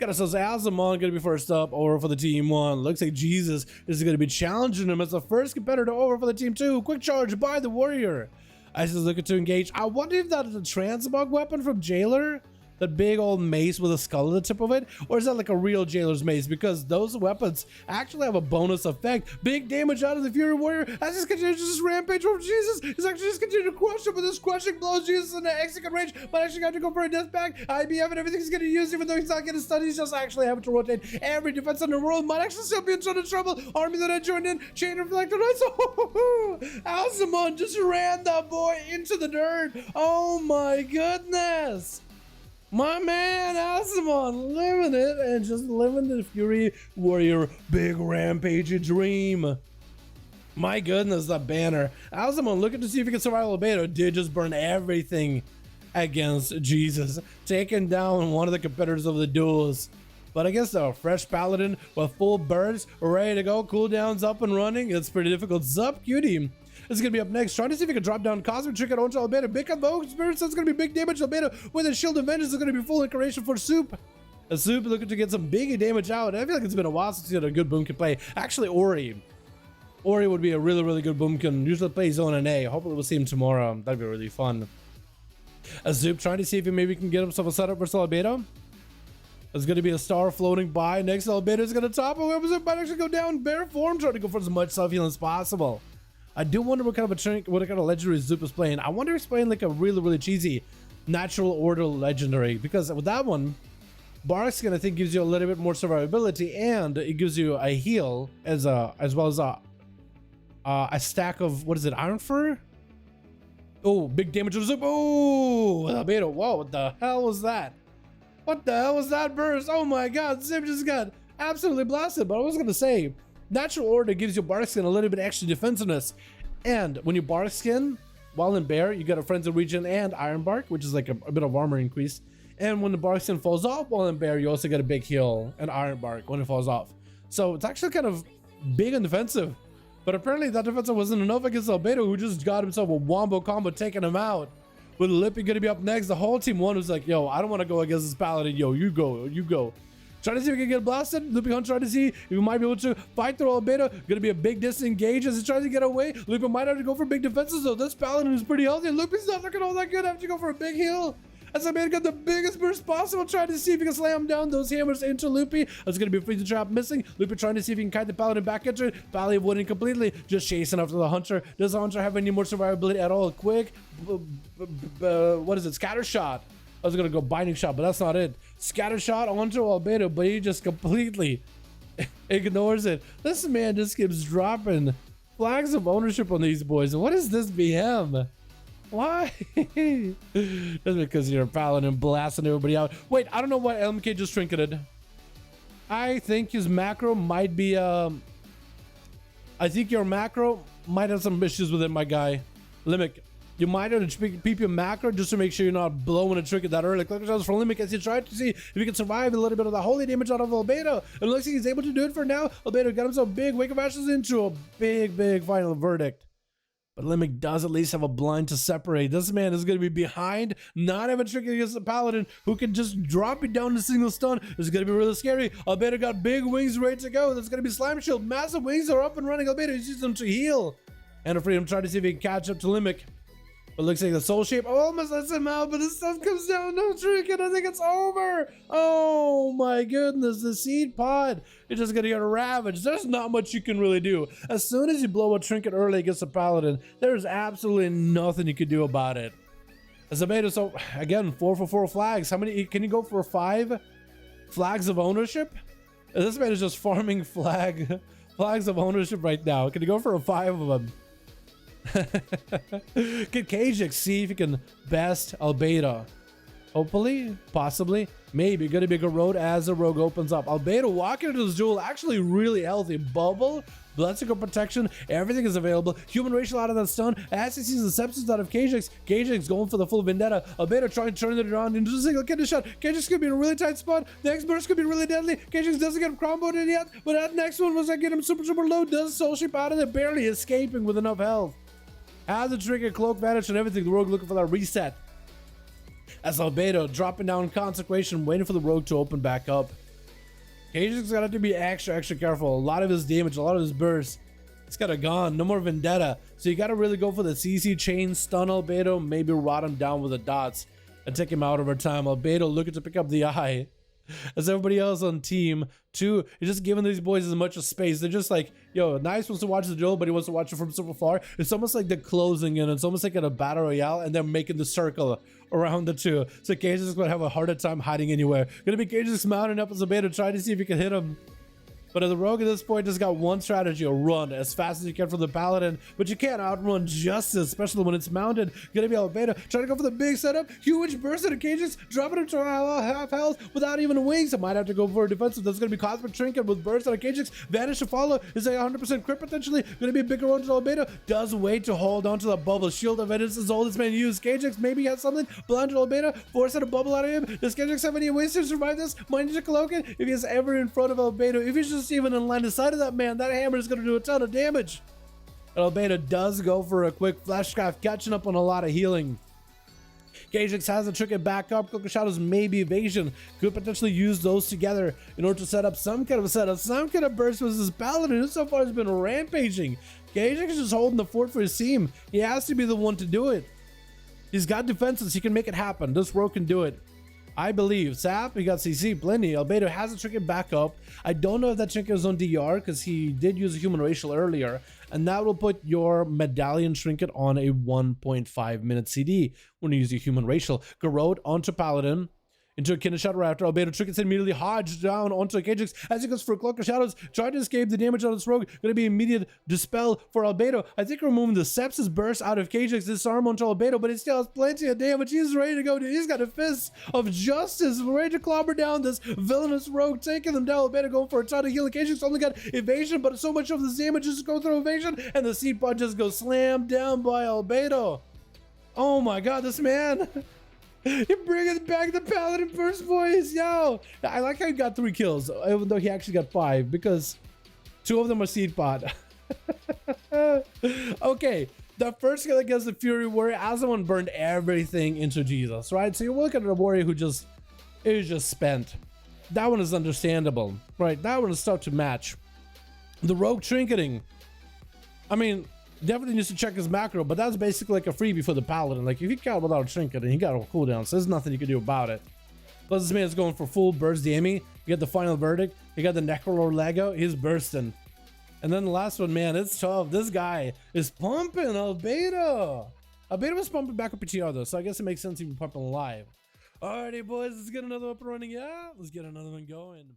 at ourselves. Azamon going to be first up over for the team 1. Looks like Jesus is going to be challenging him as the first competitor over for the team 2. Quick charge by the warrior. Ice is looking to engage. I wonder if that is a transmog weapon from Jailer. That big old mace with a skull at the tip of it, or is that like a real Jailer's mace? Because those weapons actually have a bonus effect. Big damage out of the Fury Warrior as he's continuing to just rampage over Jesus. He's actually just continuing to crush him with this crushing blows. Jesus in the execute range, but actually got to go for a death pack. IBF and everything he's going to use, even though he's not getting stunned. He's just actually having to rotate every defense in the world. Might actually still be in ton of trouble. Army that I joined in, chain reflector. Alzamon just ran that boy into the dirt. Oh my goodness. My man, Alzamon, living it and just living the Fury Warrior big rampage dream. My goodness, that banner. Alzamon looking to see if he can survive Albedo. Did just burn everything against Jesus, taking down one of the competitors of the duels. But I guess a fresh paladin with full burst, ready to go, cooldowns up and running. It's pretty difficult. Zup Cutie is going to be up next, trying to see if he can drop down Cosmic Trick onto Albedo. Big Convoke Spirit, so it's going to be big damage. Albedo with a Shield of Vengeance is going to be full incarnation for Soup. A Soup looking to get some big damage out. I feel like it's been a while since he had a good boomkin play. Actually, Ori would be a really good boomkin. Usually plays Zone and A. Hopefully we'll see him tomorrow. That'd be really fun. A Soup trying to see if he maybe can get himself a setup versus Albedo. There's going to be a star floating by. Next, Albedo is going to top him. It might actually go down bare form, trying to go for as much self-healing as possible. I do wonder what kind of a trinket, what kind of legendary Zoop is playing. I wonder if he's playing like a really cheesy natural order legendary, because with that one, Barkskin I think gives you a little bit more survivability, and it gives you a heal as well as a stack of, what is it, Iron Fur? Oh, big damage to the Zoop. Oh, Albedo. Whoa, what the hell was that? What the hell was that burst? Oh my god, Zip just got absolutely blasted. But I was gonna say, natural order gives you Barkskin a little bit extra defensiveness. And when you Barkskin, while in Bear, you get a Frenzy Region and Iron Bark, which is like a bit of armor increase. And when the Barkskin falls off while in Bear, you also get a big heal and Iron Bark when it falls off. So it's actually kind of big and defensive. But apparently that defensive wasn't enough against Albedo, who just got himself a wombo combo taking him out. With Lippy gonna be up next, the whole team one was like, yo, I don't want to go against this paladin. Yo, you go. Trying to see if we can get blasted. Loopy Hunt trying to see if we might be able to fight through Albedo. Gonna be a big disengage as he tries to get away. Loopy might have to go for big defenses, though. This paladin is pretty healthy. Loopy's not looking all that good. Have to go for a big heal. As Albedo got the biggest burst possible, trying to see if he can slam down those hammers into Loopy. It's gonna be a freeze trap missing. Loopy trying to see if he can kite the paladin back into it. Paladin wouldn't completely. Just chasing after the Hunter. Does the Hunter have any more survivability at all? Quick. What is it? Scatter shot. I was gonna go binding shot, but that's not it. Scatter shot onto Albedo, but he just completely ignores it. This man just keeps dropping flags of ownership on these boys. What is this BM? Why? Just because you're a paladin blasting everybody out. Wait, I don't know what LMK just trinketed. I think his macro might be I think your macro might have some issues with it, my guy. Limic, you might have to peep your macro just to make sure you're not blowing a trinket that early. Click for Limic as he tried to see if he can survive a little bit of the holy damage out of Albedo. It looks like he's able to do it for now. Albedo got himself big Wake of Ashes into a big final verdict. But Limic does at least have a blind to separate. This man is going to be behind, not have a trick against the paladin who can just drop it down to single stun. This is going to be really scary. Albedo got big wings ready to go. There's going to be Slime Shield. Massive wings are up and running. Albedo uses them to heal. And a Freedom trying to see if he can catch up to Limic. But looks like the Soul Shape almost lets him out, but this stuff comes down, no trinket. I think it's over. Oh my goodness, the Seed Pod is just gonna get ravaged. There's not much you can really do. As soon as you blow a trinket early against a paladin, there's absolutely nothing you can do about it. As a beta, so again, 4 for 4 flags. How many can you go for? 5 flags of ownership? This man is just farming flags of ownership right now. Can you go for 5 of them? Can Kajik see if he can best Albedo? Hopefully, possibly, maybe. Gonna be a good road as the rogue opens up. Albedo walking into this duel actually really healthy. Bubble, Bloodsucker protection, everything is available. Human racial out of that stun. As he sees the sepsis out of Kajix, Kajix going for the full vendetta. Albedo trying to turn it around into a single kidney shot. Kajix could be in a really tight spot. The next burst could be really deadly. Kajix doesn't get him comboed in yet, but that next one was like get him super low. Does Soul Shape out of there, barely escaping with enough health. As the trigger, cloak vanish and everything, the rogue looking for that reset. As Albedo dropping down Consecration, waiting for the rogue to open back up. Cajun's gonna have to be extra careful. A lot of his damage, a lot of his bursts, it's kind of gone. No more Vendetta. So you gotta really go for the CC chain, stun Albedo, maybe rot him down with the dots and take him out over time. Albedo looking to pick up the eye as everybody else on team 2 is just giving these boys as much space. They're just like, yo, Nice wants to watch the drill, but he wants to watch it from super far. It's almost like they're closing in. It's almost like in a battle royale, and they're making the circle around the two. So Cage is going to have a harder time hiding anywhere. Gonna be Cage just mounting up as a beta, trying to see if he can hit him. But the rogue at this point just got one strategy: a run as fast as you can from the paladin. But you can't outrun justice, especially when it's mounted. Gonna be Albedo trying to go for the big setup. Huge burst into Cages, dropping him to half health without even wings. I might have to go for a defensive. That's gonna be Cosmic Trinket with burst out of Cages. Vanish to follow is a 100% crit potentially. Gonna be a bigger one to Albedo. Does wait to hold onto the bubble. Shield of Vengeance is all this man used. Cages maybe has something. Blind to Albedo. Force out a bubble out of him. Does Cages have any ways to survive this? Mind Ninja Cloaking if he is ever in front of Albedo. If he's just even in line of sight of that man, that hammer is going to do a ton of damage. And Albedo does go for a quick Fleshcraft, catching up on a lot of healing. Cajix has a Trinket back up. Cloak of Shadows, maybe evasion. Could potentially use those together in order to set up some kind of a setup, some kind of burst with this paladin who so far has been rampaging. Cajix is just holding the fort for his team. He has to be the one to do it. He's got defenses. He can make it happen. This rogue can do it, I believe. Sap, he got CC plenty. Albedo has a Trinket back up. I don't know if that Trinket is on DR because he did use a human racial earlier, and that will put your medallion Trinket on a 1.5 minute CD when you use your human racial. Garrod onto Paladin, into a Kin Shadow Raptor. Albedo Trinkets immediately hodged down onto Cajix as he goes for a Cloak of Shadows, trying to escape the damage on this rogue. Gonna be immediate dispel for Albedo. I think removing the Sepsis burst out of Cajix, disarm onto Albedo, but he still has plenty of damage. He's ready to go. He's got a fist of justice, ready to clobber down this villainous rogue, taking them down. Albedo going for a ton of healing. Cajix only got evasion, but so much of this damage just go through evasion, and the seed pod just goes slammed down by Albedo. Oh my god, this man. You're bringing back the Paladin burst, boys. Yo, I like how he got 3 kills, even though he actually got 5, because 2 of them are seed pod. Okay, the first kill against the Fury Warrior, Azaman burned everything into Jesus, right? So you're looking at a warrior who is just spent. That one is understandable, right? That one is tough to match. The rogue trinketing, I mean, definitely needs to check his macro, but that's basically like a freebie for the paladin. Like, if he got without a trinket and he got a cooldown, so there's nothing you can do about it. Plus, this man's going for full burst DME. You get the final verdict. You got the Necrolord Lego. He's bursting. And then the last one, man, it's tough. This guy is pumping Albedo. Albedo was pumping back up PTR though, so I guess it makes sense even pumping live. Alrighty, boys, let's get another up and running. Yeah, let's get another one going.